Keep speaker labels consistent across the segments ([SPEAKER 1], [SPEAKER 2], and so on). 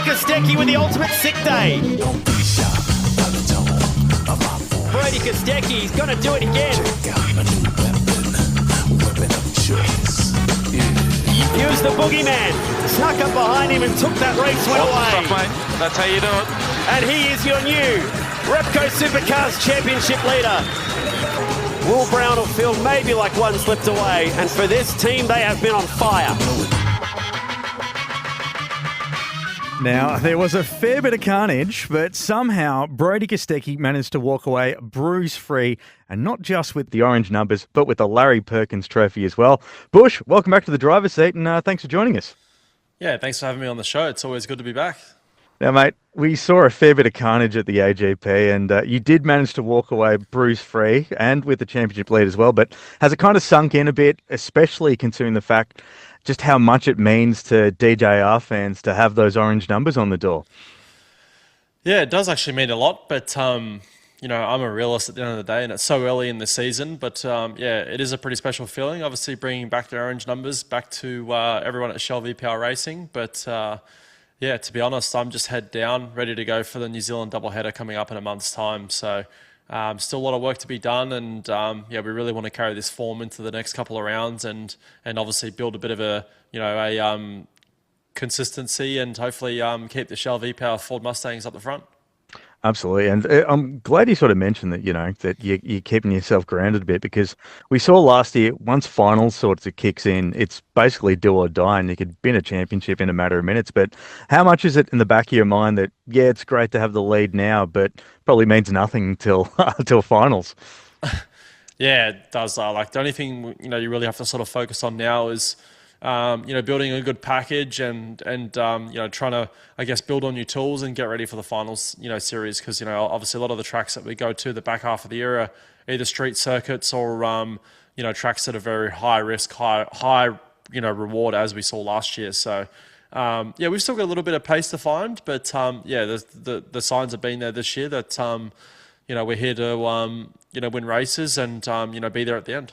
[SPEAKER 1] Brodie Kostecki with the ultimate sick day. Brodie Kostecki's going to do it again. Used the boogeyman, snuck up behind him and took that race one away.
[SPEAKER 2] Stuff, mate. That's how you do it.
[SPEAKER 1] And he is your new Repco Supercars Championship leader. Will Brown will feel maybe like one slipped away, and for this team, they have been on fire.
[SPEAKER 3] Now, there was a fair bit of carnage, but somehow Brodie Kostecki managed to walk away bruise-free, and not just with the orange numbers, but with the Larry Perkins trophy as well. Bush, welcome back to the driver's seat, and thanks for joining us.
[SPEAKER 4] Yeah, thanks for having me on the show. It's always good to be back.
[SPEAKER 3] Now, mate, we saw a fair bit of carnage at the AGP, and you did manage to walk away bruise-free and with the championship lead as well, but has it kind of sunk in a bit, especially considering the fact just how much it means to DJR fans to have those orange numbers on the door?
[SPEAKER 4] Yeah, it does actually mean a lot, but you know, I'm a realist at the end of the day, and it's so early in the season, but yeah, it is a pretty special feeling, obviously bringing back the orange numbers back to everyone at Shell VPR Racing, but yeah, to be honest, I'm just head down, ready to go for the New Zealand doubleheader coming up in a month's time, so still a lot of work to be done, and yeah, we really want to carry this form into the next couple of rounds, and obviously build a bit of a consistency, and hopefully keep the Shell V-Power Ford Mustangs up the front.
[SPEAKER 3] Absolutely, and I'm glad you sort of mentioned that, you know, that you're keeping yourself grounded a bit, because we saw last year, once finals sort of kicks in, it's basically do or die, and you could win a championship in a matter of minutes. But how much is it in the back of your mind that, yeah, it's great to have the lead now, but probably means nothing until until finals?
[SPEAKER 4] Yeah, it does. Like the only thing, you know, you really have to sort of focus on now is you know, building a good package and you know, trying to, I guess, build on your tools and get ready for the finals, you know, series, because, you know, obviously a lot of the tracks that we go to the back half of the year are either street circuits or you know, tracks that are very high risk, high you know, reward, as we saw last year. So yeah, we've still got a little bit of pace to find, but yeah, the signs have been there this year that you know, we're here to you know, win races and you know, be there at the end.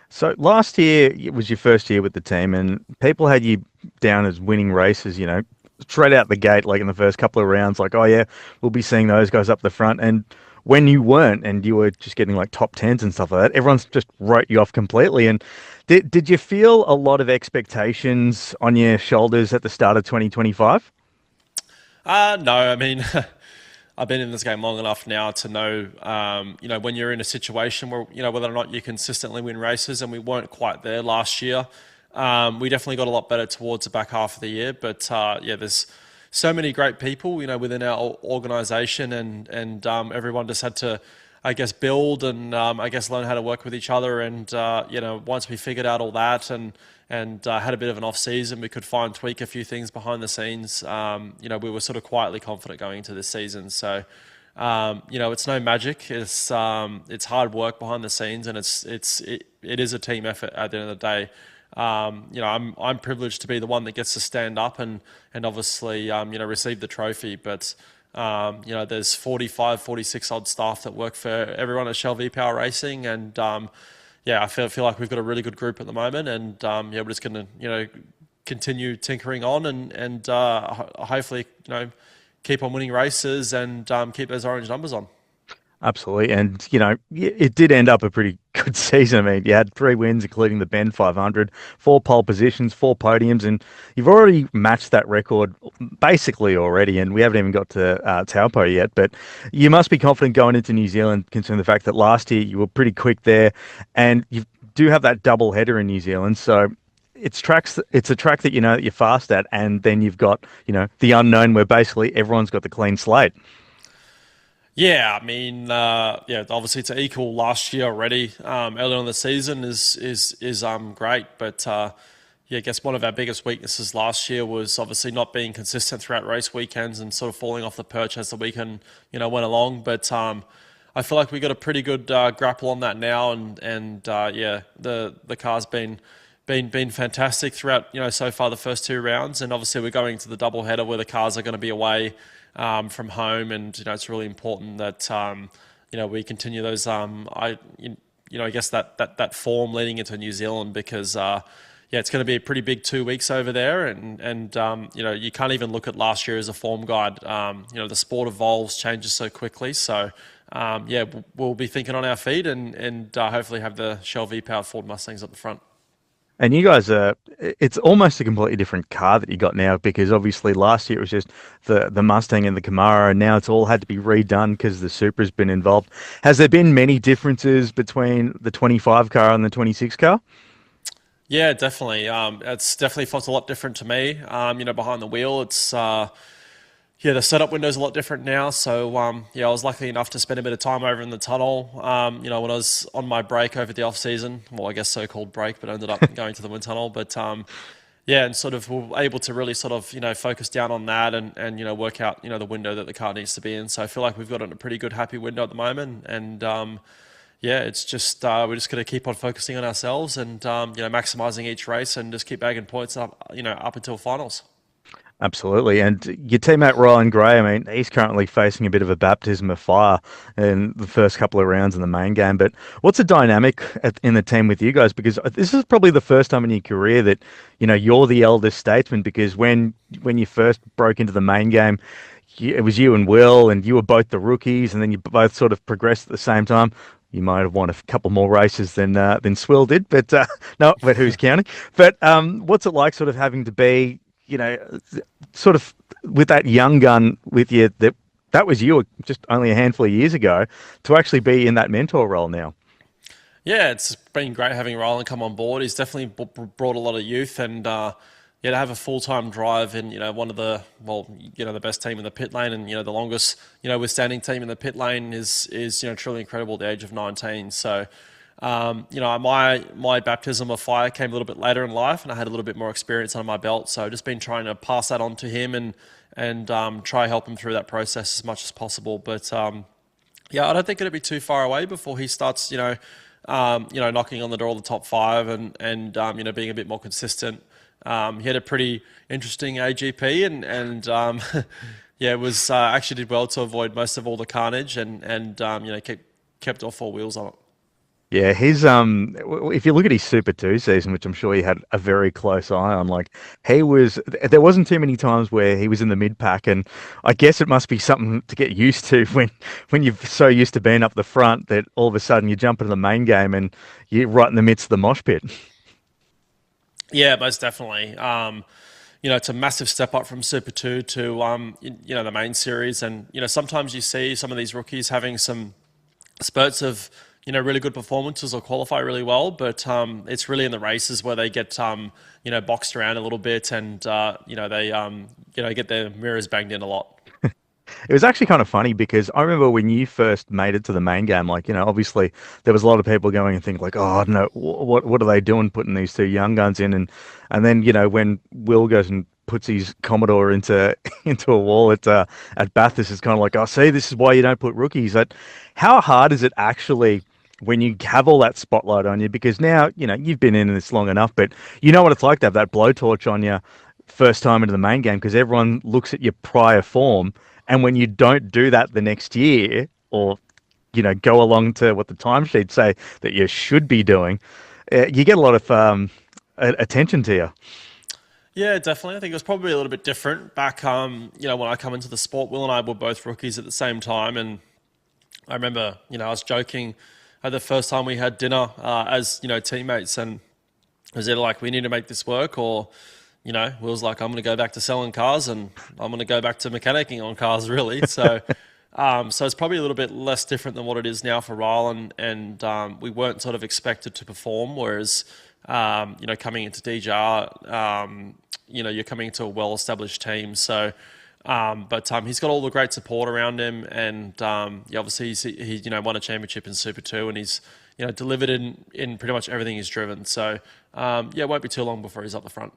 [SPEAKER 3] So last year it was your first year with the team, and people had you down as winning races, you know, straight out the gate, like in the first couple of rounds, like, oh yeah, we'll be seeing those guys up the front. And when you weren't, and you were just getting like top tens and stuff like that, everyone's just wrote you off completely. And did you feel a lot of expectations on your shoulders at the start of 2025?
[SPEAKER 4] No, I mean, I've been in this game long enough now to know, you know, when you're in a situation where, you know, whether or not you consistently win races, and we weren't quite there last year. We definitely got a lot better towards the back half of the year, but yeah, there's so many great people, you know, within our organisation, and everyone just had to, I guess, build and I guess learn how to work with each other. And you know, once we figured out all that and had a bit of an off season, we could tweak a few things behind the scenes. You know, we were sort of quietly confident going into this season. So you know, it's no magic. It's hard work behind the scenes, and it is a team effort at the end of the day. You know, I'm privileged to be the one that gets to stand up and obviously you know, receive the trophy, but you know, there's 45, 46 odd staff that work for everyone at Shell V-Power Racing, and yeah, I feel like we've got a really good group at the moment, and yeah, we're just going to, you know, continue tinkering on and hopefully, you know, keep on winning races and keep those orange numbers on.
[SPEAKER 3] Absolutely. And, you know, it did end up a pretty good season. I mean, you had 3 wins, including the Bend 500, 4 pole positions, 4 podiums, and you've already matched that record basically already, and we haven't even got to Taupo yet. But you must be confident going into New Zealand, considering the fact that last year you were pretty quick there, and you do have that double header in New Zealand. So it's a track that you know that you're fast at, and then you've got, you know, the unknown where basically everyone's got the clean slate.
[SPEAKER 4] Yeah, I mean, yeah, obviously to equal last year already, early on in the season is great, but yeah, I guess one of our biggest weaknesses last year was obviously not being consistent throughout race weekends and sort of falling off the perch as the weekend, you know, went along. But I feel like we got a pretty good grapple on that now, and yeah, the car's been fantastic throughout, you know, so far the first 2 rounds, and obviously we're going to the double header where the cars are going to be away from home, and you know, it's really important that you know, we continue those you know, I guess that form leading into New Zealand, because yeah, it's going to be a pretty big 2 weeks over there, and you can't even look at last year as a form guide. The sport evolves, changes so quickly. So we'll be thinking on our feet, and hopefully have the Shell V-powered Ford Mustangs at the front.
[SPEAKER 3] And you guys it's almost a completely different car that you got now, because obviously last year it was just the Mustang and the Camaro, and now it's all had to be redone because the Supra's been involved. Has there been many differences between the 25 car and the 26 car?
[SPEAKER 4] Yeah, definitely. It's definitely felt a lot different to me. Behind the wheel, it's the setup window's a lot different now. So I was lucky enough to spend a bit of time over in the tunnel. When I was on my break over the off season, well, I guess so-called break, but I ended up going to the wind tunnel. But and sort of were able to really sort of focus down on that and work out the window that the car needs to be in. So I feel like we've got a pretty good, happy window at the moment, and it's just we're just going to keep on focusing on ourselves and maximising each race and just keep bagging points up until finals.
[SPEAKER 3] Absolutely. And your teammate Ryan Gray, I mean, he's currently facing a bit of a baptism of fire in the first couple of rounds in the main game. But what's the dynamic in the team with you guys? Because this is probably the first time in your career that, you're the eldest statesman, because when you first broke into the main game, it was you and Will, and you were both the rookies, and then you both sort of progressed at the same time. You might have won a couple more races than Swill did, but no, but who's counting? But what's it like sort of having to be, sort of with that young gun with you that was you just only a handful of years ago, to actually be in that mentor role now?
[SPEAKER 4] Yeah, it's been great having Rylan come on board. He's definitely brought a lot of youth, and to have a full-time drive in one of the the best team in the pit lane, and the longest withstanding team in the pit lane is truly incredible at the age of 19. So my baptism of fire came a little bit later in life, and I had a little bit more experience under my belt. So I've just been trying to pass that on to him and try help him through that process as much as possible. But I don't think it'll be too far away before he starts knocking on the door of the top 5 and being a bit more consistent. He had a pretty interesting AGP and it was actually did well to avoid most of all the carnage and kept all 4 wheels on it.
[SPEAKER 3] Yeah, his if you look at his Super 2 season, which I'm sure he had a very close eye on, there wasn't too many times where he was in the mid pack, and I guess it must be something to get used to when you're so used to being up the front that all of a sudden you jump into the main game and you're right in the midst of the mosh pit.
[SPEAKER 4] Yeah, most definitely. It's a massive step up from Super 2 to the main series, and sometimes you see some of these rookies having some spurts of really good performances or qualify really well, but it's really in the races where they get boxed around a little bit and they get their mirrors banged in a lot.
[SPEAKER 3] It was actually kind of funny because I remember when you first made it to the main game, obviously there was a lot of people going and think oh no, what are they doing putting these 2 young guns in, and then when Will goes and puts his Commodore into a wall at Bathurst, it's kind of like, oh, see, this is why you don't put rookies. How hard is it actually when you have all that spotlight on you? Because now, you've been in this long enough, but you know what it's like to have that blowtorch on you first time into the main game, because everyone looks at your prior form, and when you don't do that the next year, or, go along to what the timesheets say that you should be doing, you get a lot of attention to you.
[SPEAKER 4] Yeah, definitely. I think it was probably a little bit different back, when I come into the sport. Will and I were both rookies at the same time, and I remember, I was joking at the first time we had dinner as, teammates, and it was either like, we need to make this work, or, Will's like, I'm going to go back to selling cars, and I'm going to go back to mechanicking on cars, really. So so it's probably a little bit less different than what it is now for Rylan, and we weren't sort of expected to perform, whereas, coming into DJR, you're coming into a well-established team. So, but he's got all the great support around him, and obviously he won a championship in Super 2, and he's delivered in pretty much everything he's driven. So it won't be too long before he's up the front.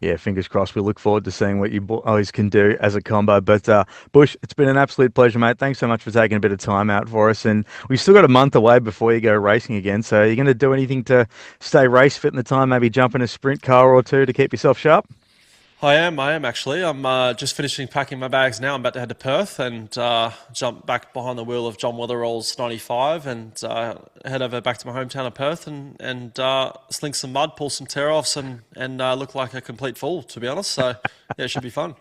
[SPEAKER 3] Yeah, fingers crossed. We look forward to seeing what you boys can do as a combo. But Bush, it's been an absolute pleasure, mate. Thanks so much for taking a bit of time out for us. And we've still got a month away before you go racing again. So are you going to do anything to stay race fit in the time? Maybe jump in a sprint car or 2 to keep yourself sharp?
[SPEAKER 4] I am actually. I'm just finishing packing my bags now. I'm about to head to Perth and jump back behind the wheel of John Wetherall's 95 and head over back to my hometown of Perth and sling some mud, pull some tear-offs and look like a complete fool, to be honest. So, yeah, it should be fun.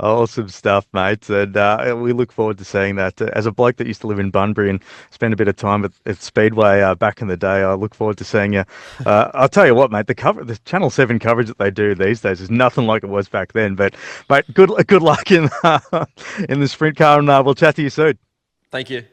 [SPEAKER 3] Awesome stuff, mate. And we look forward to seeing that. As a bloke that used to live in Bunbury and spend a bit of time at Speedway back in the day, I look forward to seeing you. I'll tell you what, mate, the Channel 7 coverage that they do these days is nothing like it was back then. But, mate, good luck in, in the sprint car, and we'll chat to you soon.
[SPEAKER 4] Thank you.